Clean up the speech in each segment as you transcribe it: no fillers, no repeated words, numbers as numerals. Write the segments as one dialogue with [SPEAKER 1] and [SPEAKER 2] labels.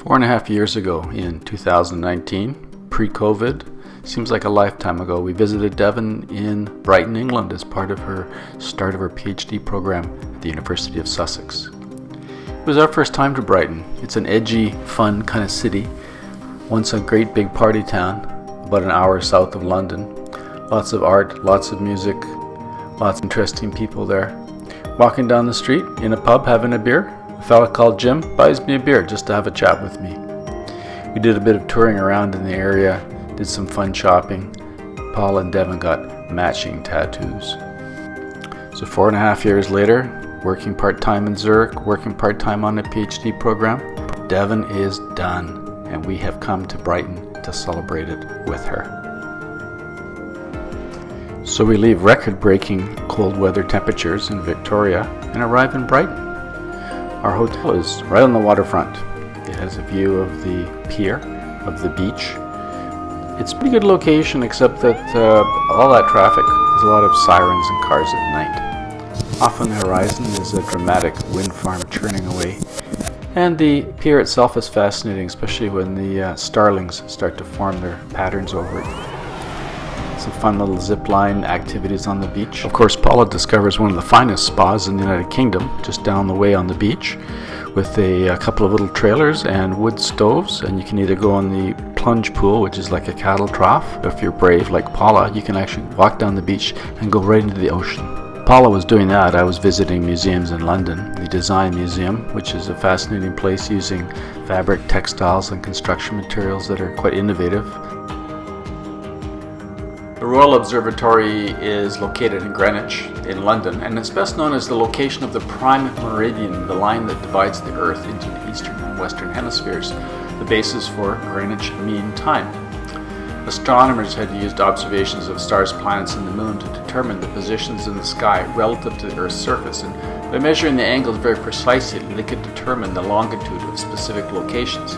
[SPEAKER 1] 4.5 years ago in 2019, pre-COVID, seems like a lifetime ago, we visited Devon in Brighton, England as part of her start of her PhD program at the University of Sussex. It was our first time to Brighton. It's an edgy, fun kind of city, once a great big party town, about an hour south of London. Lots of art, lots of music, lots of interesting people there. Walking down the street in a pub having a beer, a fella called Jim buys me a beer just to have a chat with me. We did a bit of touring around in the area, did some fun shopping. Paula and Devon got matching tattoos. So 4.5 years later, working part-time in Zurich, working part-time on a PhD program, Devon is done, and we have come to Brighton to celebrate it with her. So we leave record-breaking cold weather temperatures in Victoria and arrive in Brighton. Our hotel is right on the waterfront. It has a view of the pier, of the beach. It's a pretty good location, except that all that traffic, there's a lot of sirens and cars at night. Off on the horizon is a dramatic wind farm churning away. And the pier itself is fascinating, especially when the starlings start to form their patterns over it. Some fun little zip line activities on the beach. Of course, Paula discovers one of the finest spas in the United Kingdom, just down the way on the beach, with a couple of little trailers and wood stoves, and you can either go in the plunge pool, which is like a cattle trough. If you're brave like Paula, you can actually walk down the beach and go right into the ocean. Paula was doing that. I was visiting museums in London, the Design Museum, which is a fascinating place using fabric, textiles, and construction materials that are quite innovative. The Royal Observatory is located in Greenwich, in London, and it's best known as the location of the prime meridian, the line that divides the Earth into the eastern and western hemispheres, the basis for Greenwich Mean Time. Astronomers had used observations of stars, planets, and the moon to determine the positions in the sky relative to the Earth's surface, and by measuring the angles very precisely, they could determine the longitude of specific locations.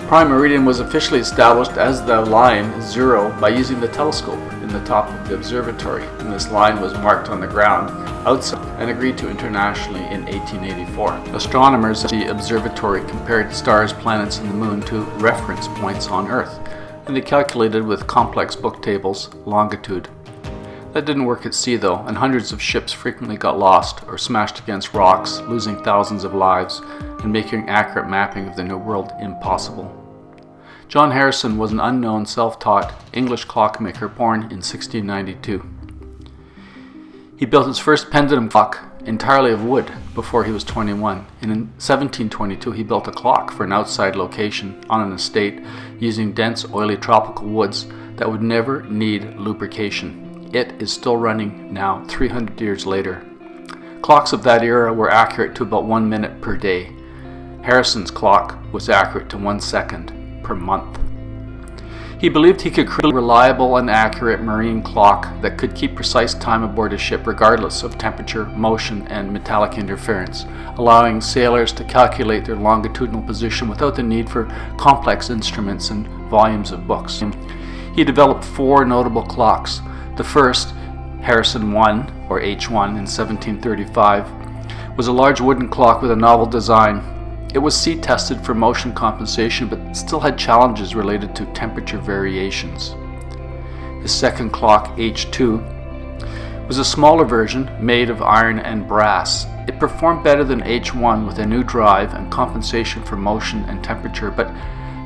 [SPEAKER 1] Prime meridian was officially established as the line 0 by using the telescope in the top of the observatory, and this line was marked on the ground outside and agreed to internationally in 1884. Astronomers at the observatory compared stars, planets, and the moon to reference points on Earth, and they calculated with complex book tables longitude. That didn't work at sea though, and hundreds of ships frequently got lost or smashed against rocks, losing thousands of lives and making accurate mapping of the New World impossible. John Harrison was an unknown, self-taught English clockmaker born in 1692. He built his first pendulum clock entirely of wood before he was 21, and in 1722 he built a clock for an outside location on an estate using dense, oily tropical woods that would never need lubrication. It is still running now, 300 years later. Clocks of that era were accurate to about 1 minute per day. Harrison's clock was accurate to 1 second per month. He believed he could create a reliable and accurate marine clock that could keep precise time aboard a ship regardless of temperature, motion, and metallic interference, allowing sailors to calculate their longitudinal position without the need for complex instruments and volumes of books. He developed 4 notable clocks. The first, Harrison 1, or H1, in 1735, was a large wooden clock with a novel design. It was sea-tested for motion compensation, but still had challenges related to temperature variations. The second clock, H2, was a smaller version made of iron and brass. It performed better than H1 with a new drive and compensation for motion and temperature, but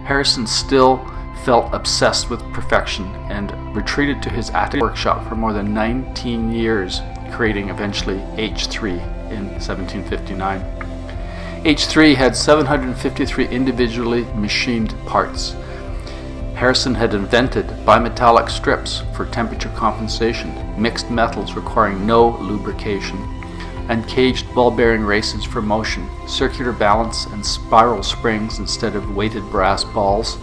[SPEAKER 1] Harrison still felt obsessed with perfection and retreated to his attic workshop for more than 19 years, creating eventually H3 in 1759. H3 had 753 individually machined parts. Harrison had invented bimetallic strips for temperature compensation, mixed metals requiring no lubrication, and caged ball bearing races for motion, circular balance, and spiral springs instead of weighted brass balls,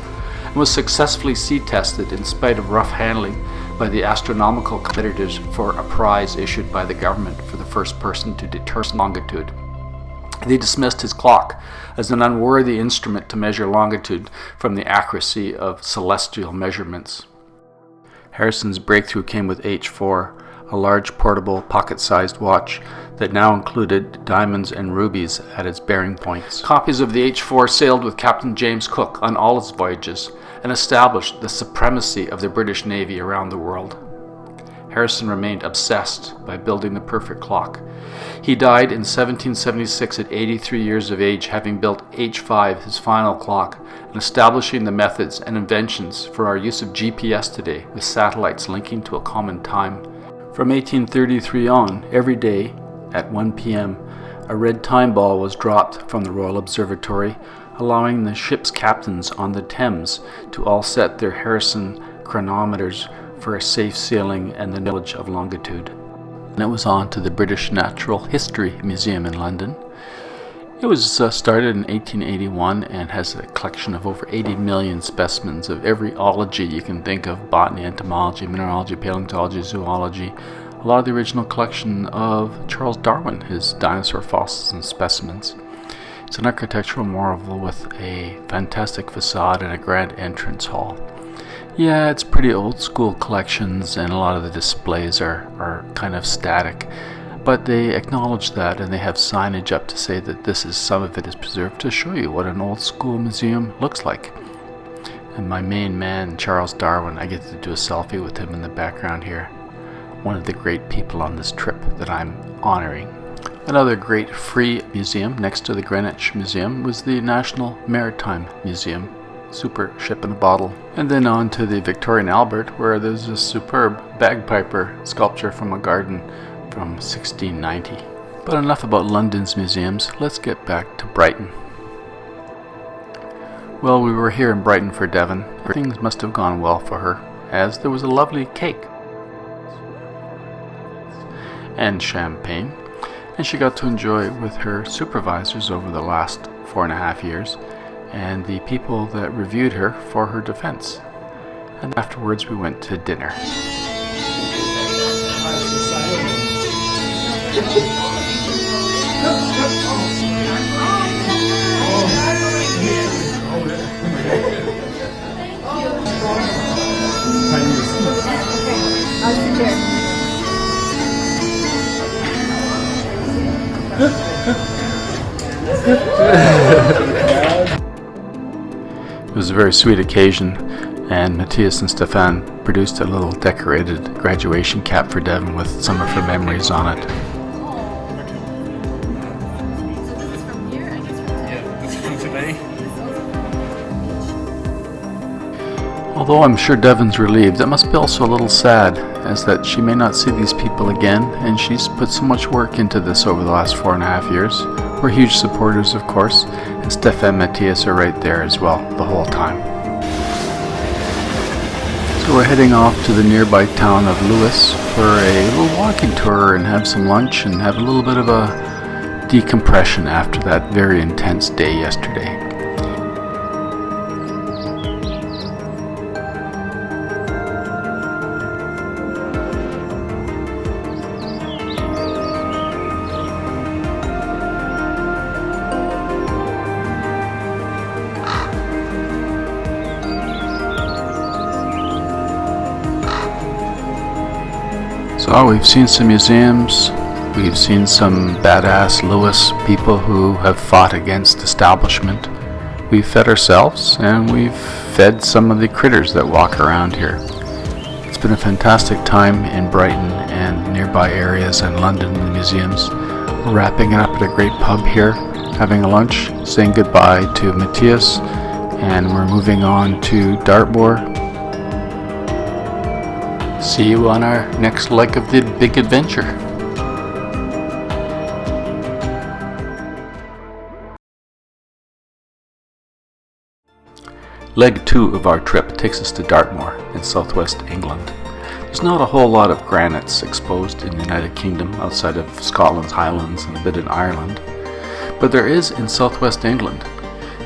[SPEAKER 1] and was successfully sea-tested in spite of rough handling by the astronomical competitors for a prize issued by the government for the first person to determine longitude. They dismissed his clock as an unworthy instrument to measure longitude from the accuracy of celestial measurements. Harrison's breakthrough came with H4, a large portable pocket-sized watch that now included diamonds and rubies at its bearing points. Copies of the H4 sailed with Captain James Cook on all its voyages and established the supremacy of the British Navy around the world. Harrison remained obsessed by building the perfect clock. He died in 1776 at 83 years of age, having built H5, his final clock, and establishing the methods and inventions for our use of GPS today, with satellites linking to a common time. From 1833 on, every day at 1 p.m., a red time ball was dropped from the Royal Observatory, allowing the ship's captains on the Thames to all set their Harrison chronometers for a safe sailing and the knowledge of longitude. And it was on to the British Natural History Museum in London. It was started in 1881 and has a collection of over 80 million specimens of every ology you can think of: botany, entomology, mineralogy, paleontology, zoology. A lot of the original collection of Charles Darwin, his dinosaur fossils and specimens. It's an architectural marvel with a fantastic facade and a grand entrance hall. Yeah, it's pretty old school collections, and a lot of the displays are kind of static, but they acknowledge that, and they have signage up to say that some of it is preserved to show you what an old school museum looks like. And my main man, Charles Darwin, I get to do a selfie with him in the background here. One of the great people on this trip that I'm honoring. Another great free museum next to the Greenwich Museum was the National Maritime Museum. Super ship in a bottle. And then on to the Victorian Albert, where there's a superb bagpiper sculpture from a garden from 1690. But enough about London's museums, let's get back to Brighton. Well, we were here in Brighton for Devon. Things must have gone well for her, as there was a lovely cake and champagne, and she got to enjoy it with her supervisors over the last 4.5 years, and the people that reviewed her for her defense. And afterwards we went to dinner. It was a very sweet occasion, and Matthias and Stefan produced a little decorated graduation cap for Devon with some of her memories on it. Although I'm sure Devon's relieved, it must be also a little sad, as that she may not see these people again, and she's put so much work into this over the last 4.5 years. We're huge supporters, of course, and Stefan and Matthias are right there as well, the whole time. So we're heading off to the nearby town of Lewis for a little walking tour and have some lunch and have a little bit of a decompression after that very intense day yesterday. So we've seen some museums, we've seen some badass Lewis people who have fought against establishment. We've fed ourselves, and we've fed some of the critters that walk around here. It's been a fantastic time in Brighton and nearby areas and London in the museums. We're wrapping it up at a great pub here, having a lunch, saying goodbye to Matthias, and we're moving on to Dartmoor. See you on our next leg of the big adventure. Leg 2 of our trip takes us to Dartmoor in southwest England. There's not a whole lot of granites exposed in the United Kingdom outside of Scotland's Highlands and a bit in Ireland, but there is in southwest England.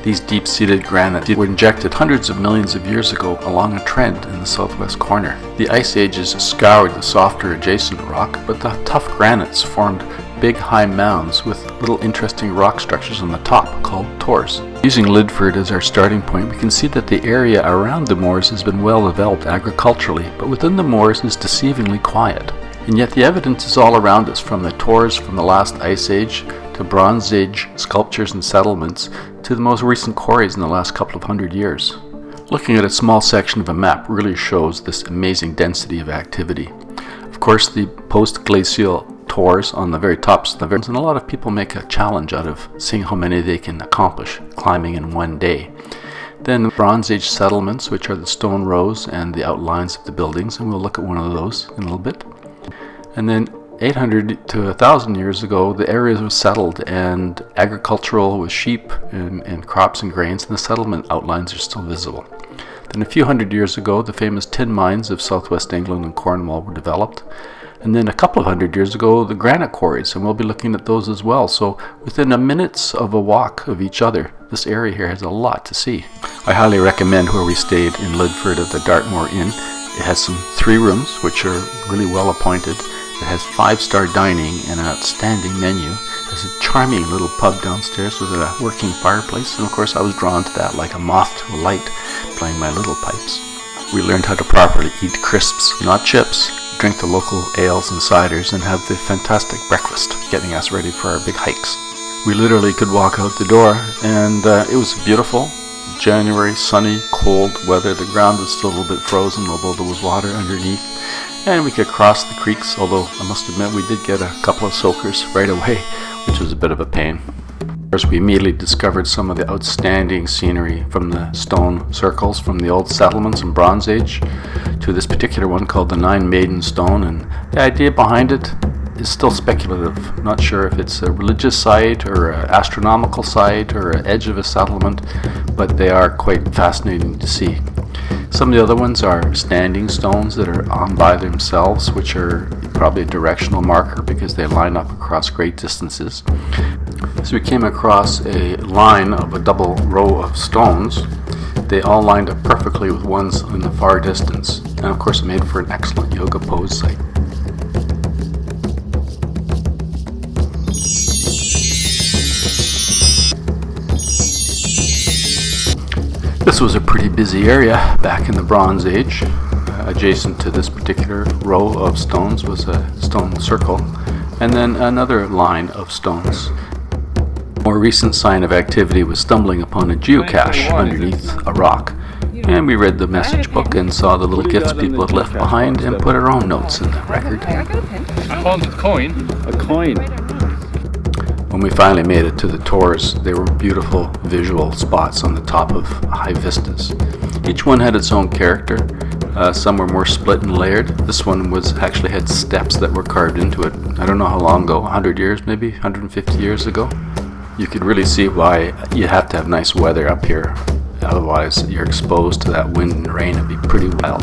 [SPEAKER 1] These deep-seated granites were injected hundreds of millions of years ago along a trend in the southwest corner. The ice ages scoured the softer adjacent rock, but the tough granites formed big high mounds with little interesting rock structures on the top called tors. Using Lidford as our starting point, we can see that the area around the moors has been well developed agriculturally, but within the moors is deceivingly quiet. And yet the evidence is all around us, from the tors from the last ice age to Bronze Age sculptures and settlements to the most recent quarries in the last couple of hundred years. Looking at a small section of a map really shows this amazing density of activity. Of course, the post-glacial tors on the very tops of the mountains, and a lot of people make a challenge out of seeing how many they can accomplish climbing in one day. Then the Bronze Age settlements, which are the stone rows and the outlines of the buildings, and we'll look at one of those in a little bit. And then 800 to 1,000 years ago, the areas were settled and agricultural with sheep and crops and grains, and the settlement outlines are still visible. Then a few hundred years ago, the famous tin mines of southwest England and Cornwall were developed. And then a couple of hundred years ago, the granite quarries, and we'll be looking at those as well. So within a minutes of a walk of each other, this area here has a lot to see. I highly recommend where we stayed in Lidford at the Dartmoor Inn. It has some 3 rooms, which are really well appointed. It has 5-star dining and an outstanding menu. There's a charming little pub downstairs with a working fireplace, and of course I was drawn to that like a moth to a light, playing my little pipes. We learned how to properly eat crisps, not chips, drink the local ales and ciders, and have the fantastic breakfast, getting us ready for our big hikes. We literally could walk out the door, and it was beautiful. January, sunny, cold weather. The ground was still a little bit frozen, although there was water underneath. And we could cross the creeks, although I must admit we did get a couple of soakers right away, which was a bit of a pain. Of course, we immediately discovered some of the outstanding scenery from the stone circles from the old settlements in Bronze Age to this particular one called the Nine Maiden Stone. And the idea behind it is still speculative. Not sure if it's a religious site or an astronomical site or an edge of a settlement, but they are quite fascinating to see. Some of the other ones are standing stones that are on by themselves, which are probably a directional marker because they line up across great distances. So we came across a line of a double row of stones. They all lined up perfectly with ones in the far distance, and of course it made for an excellent yoga pose site. This was a pretty busy area back in the Bronze Age. Adjacent to this particular row of stones was a stone circle, and then another line of stones. A more recent sign of activity was stumbling upon a geocache underneath a rock, and we read the message book and saw the little gifts people had left behind and put our own notes in the record.
[SPEAKER 2] A haunted coin?
[SPEAKER 3] A coin.
[SPEAKER 1] When we finally made it to the tors, they were beautiful visual spots on the top of high vistas. Each one had its own character. Some were more split and layered. This one actually had steps that were carved into it. I don't know how long ago, 100 years maybe, 150 years ago. You could really see why you have to have nice weather up here. Otherwise, you're exposed to that wind and rain. It'd be pretty wild.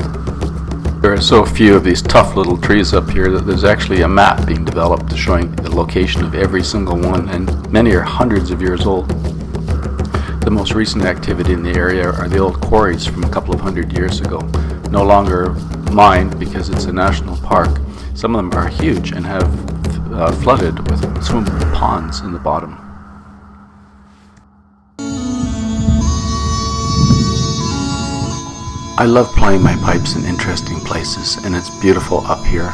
[SPEAKER 1] There are so few of these tough little trees up here that there's actually a map being developed showing the location of every single one, and many are hundreds of years old. The most recent activity in the area are the old quarries from a couple of hundred years ago. No longer mined because it's a national park. Some of them are huge and have flooded with swimmable ponds in the bottom. I love playing my pipes in interesting places, and it's beautiful up here.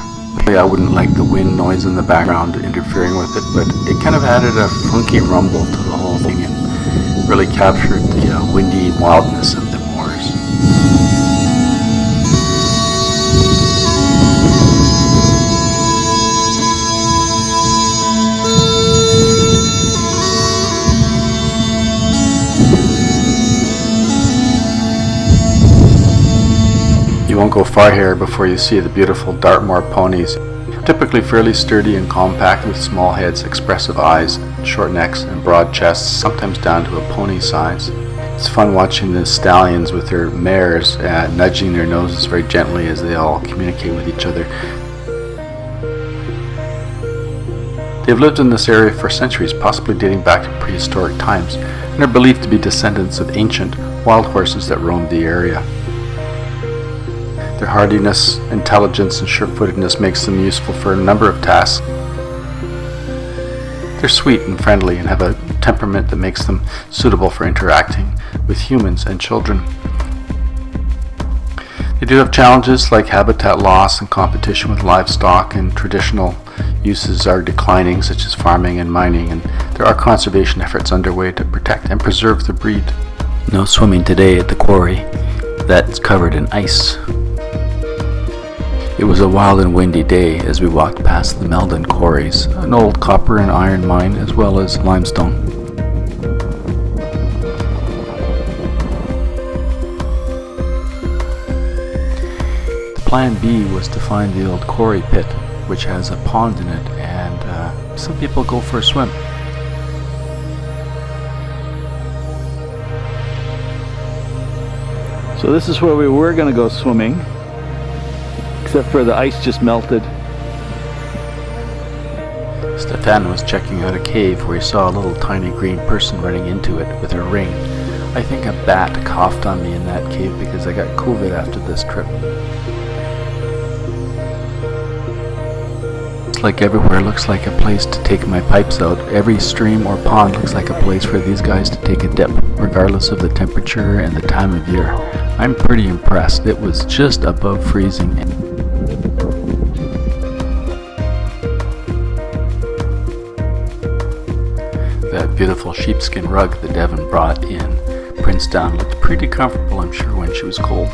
[SPEAKER 1] I wouldn't like the wind noise in the background interfering with it, but it kind of added a funky rumble to the whole thing and really captured the windy wildness of the moors. You won't go far here before you see the beautiful Dartmoor ponies. Typically fairly sturdy and compact with small heads, expressive eyes, short necks and broad chests, sometimes down to a pony size. It's fun watching the stallions with their mares nudging their noses very gently as they all communicate with each other. They've lived in this area for centuries, possibly dating back to prehistoric times, and are believed to be descendants of ancient wild horses that roamed the area. Their hardiness, intelligence, and sure-footedness makes them useful for a number of tasks. They're sweet and friendly and have a temperament that makes them suitable for interacting with humans and children. They do have challenges like habitat loss and competition with livestock, and traditional uses are declining, such as farming and mining, and there are conservation efforts underway to protect and preserve the breed. No swimming today at the quarry that's covered in ice. It was a wild and windy day as we walked past the Meldon quarries, an old copper and iron mine as well as limestone. The plan B was to find the old quarry pit, which has a pond in it, and some people go for a swim.
[SPEAKER 3] So this is where we were going to go swimming, except for the ice just melted.
[SPEAKER 1] Stefan was checking out a cave where he saw a little tiny green person running into it with a ring. I think a bat coughed on me in that cave because I got COVID after this trip. It's like everywhere looks like a place to take my pipes out. Every stream or pond looks like a place for these guys to take a dip, regardless of the temperature and the time of year. I'm pretty impressed. It was just above freezing. That beautiful sheepskin rug that Devon brought in Princetown looked pretty comfortable, I'm sure, when she was cold.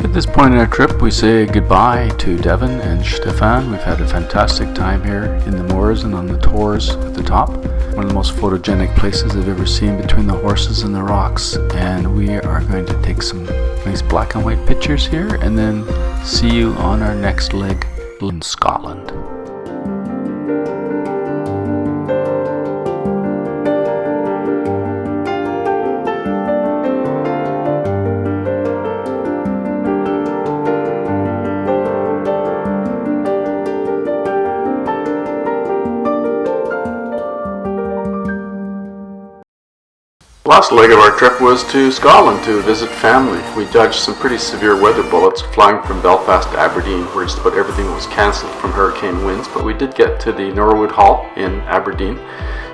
[SPEAKER 1] At this point in our trip, we say goodbye to Devon and Stefan. We've had a fantastic time here in the moors and on the tors at the top. One of the most photogenic places I've ever seen between the horses and the rocks. And we are going to take some nice black and white pictures here and then see you on our next leg in Scotland. Last leg of our trip was to Scotland to visit family. We dodged some pretty severe weather bullets flying from Belfast to Aberdeen, where just about everything was cancelled from hurricane winds, but we did get to the Norwood Hall in Aberdeen,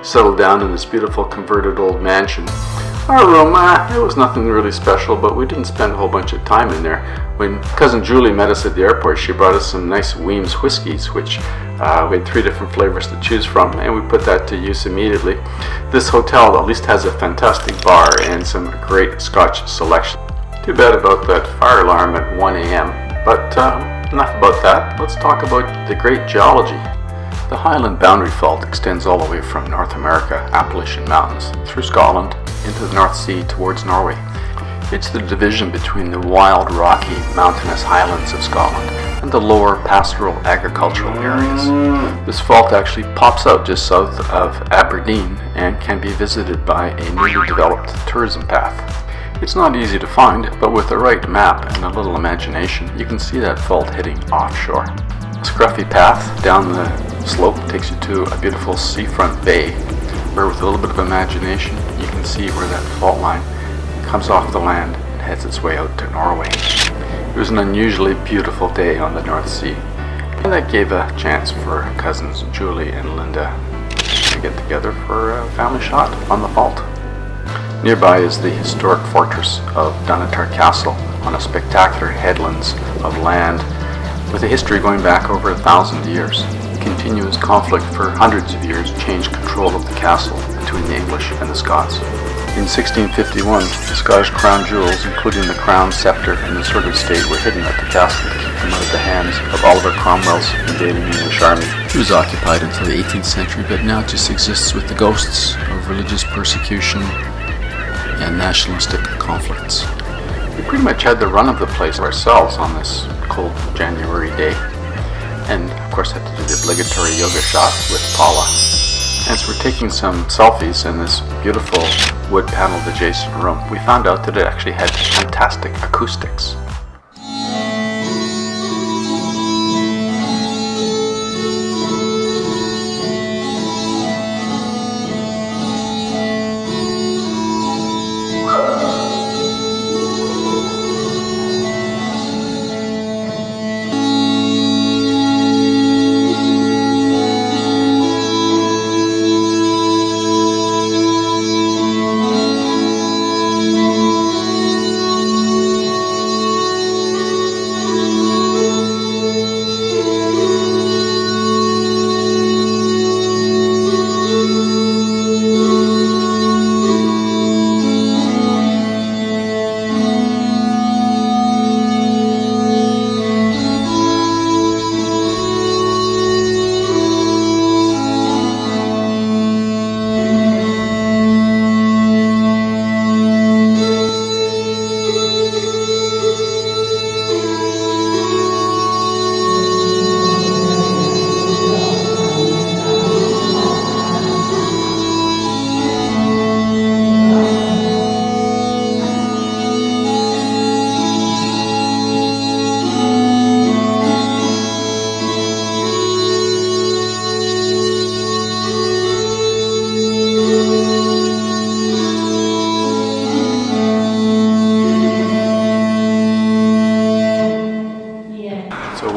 [SPEAKER 1] settled down in this beautiful converted old mansion. Our room, it was nothing really special, but we didn't spend a whole bunch of time in there. When cousin Julie met us at the airport, she brought us some nice Weems whiskeys, which we had 3 different flavors to choose from, and we put that to use immediately. This hotel at least has a fantastic bar and some great Scotch selection. Too bad about that fire alarm at 1 a.m. But enough about that. Let's talk about the great geology. The Highland Boundary Fault extends all the way from North America, Appalachian Mountains, through Scotland, into the North Sea towards Norway. It's the division between the wild, rocky, mountainous highlands of Scotland and the lower pastoral agricultural areas. This fault actually pops out just south of Aberdeen and can be visited by a newly developed tourism path. It's not easy to find, but with the right map and a little imagination, you can see that fault heading offshore. A scruffy path down the slope takes you to a beautiful seafront bay, where with a little bit of imagination, you can see where that fault line comes off the land and heads its way out to Norway. It was an unusually beautiful day on the North Sea, and that gave a chance for cousins Julie and Linda to get together for a family shot on the fault. Nearby is the historic fortress of Dunatar Castle on a spectacular headlands of land with a history going back over 1,000 years. Continuous conflict for hundreds of years changed control of the castle between the English and the Scots. In 1651, the Scottish crown jewels, including the crown, sceptre, and the sword of state, were hidden at the castle to keep them out of the hands of Oliver Cromwell's invading English army. It was occupied until the 18th century, but now just exists with the ghosts of religious persecution and nationalistic conflicts. We pretty much had the run of the place ourselves on this cold January day, and of course had to do the obligatory yoga shot with Paula. As we're taking some selfies in this beautiful wood paneled adjacent room, we found out that it actually had fantastic acoustics.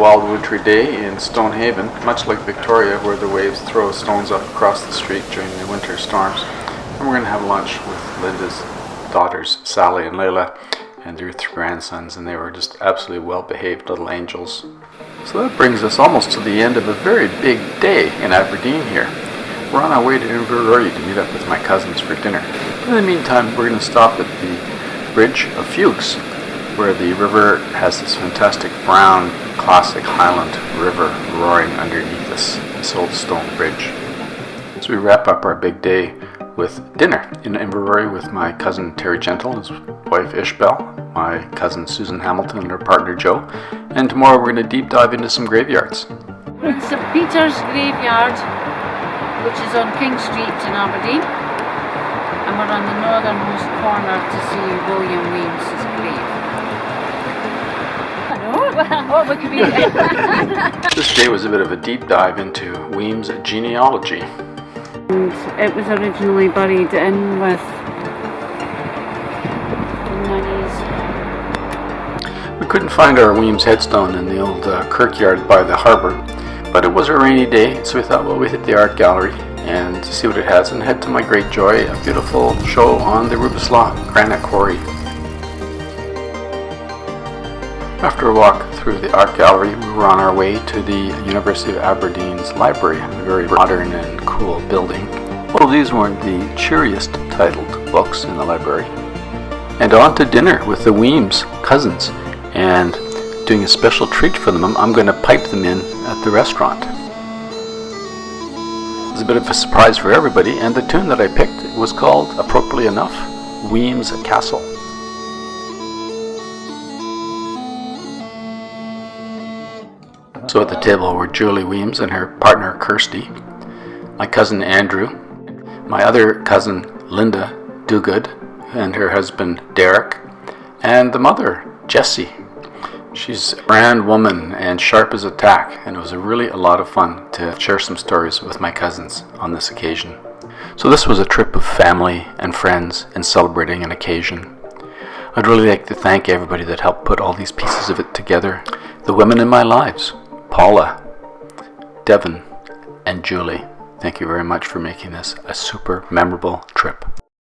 [SPEAKER 1] wild wintry day in Stonehaven, much like Victoria, where the waves throw stones up across the street during the winter storms. And we're going to have lunch with Linda's daughters, Sally and Layla, and their 3 grandsons, and they were just absolutely well-behaved little angels. So that brings us almost to the end of a very big day in Aberdeen here. We're on our way to Inverary to meet up with my cousins for dinner. In the meantime, we're going to stop at the Bridge of Fuchs, where the river has this fantastic brown, classic Highland river roaring underneath this old stone bridge. So we wrap up our big day with dinner in Inverary with my cousin Terry Gentle, his wife Ishbel, my cousin Susan Hamilton and her partner Joe, and tomorrow we're going to deep dive into some graveyards.
[SPEAKER 4] It's St Peter's graveyard, which is on King Street in Aberdeen, and we're on the northernmost corner to see William Weems's grave. What would it be?
[SPEAKER 1] This day was a bit of a deep dive into Weem's genealogy.
[SPEAKER 4] And it was originally buried in with nannies.
[SPEAKER 1] We couldn't find our Weem's headstone in the old kirkyard by the harbour, but it was a rainy day, so we thought, well, we'd hit the art gallery and see what it has, and head to my great joy, a beautiful show on the Rubislaw granite quarry. After a walk through the art gallery, we were on our way to the University of Aberdeen's library, a very modern and cool building. Well, these weren't the cheeriest titled books in the library. And on to dinner with the Weems cousins, and doing a special treat for them. I'm going to pipe them in at the restaurant. It was a bit of a surprise for everybody, and the tune that I picked was called, appropriately enough, Weems Castle. So at the table were Julie Weems and her partner Kirsty, my cousin Andrew, my other cousin Linda Dogood and her husband Derek, and the mother Jessie. She's a grand woman and sharp as a tack, and it was really a lot of fun to share some stories with my cousins on this occasion. So this was a trip of family and friends and celebrating an occasion. I'd really like to thank everybody that helped put all these pieces of it together. The women in my lives, Paula, Devon, and Julie. Thank you very much for making this a super memorable trip.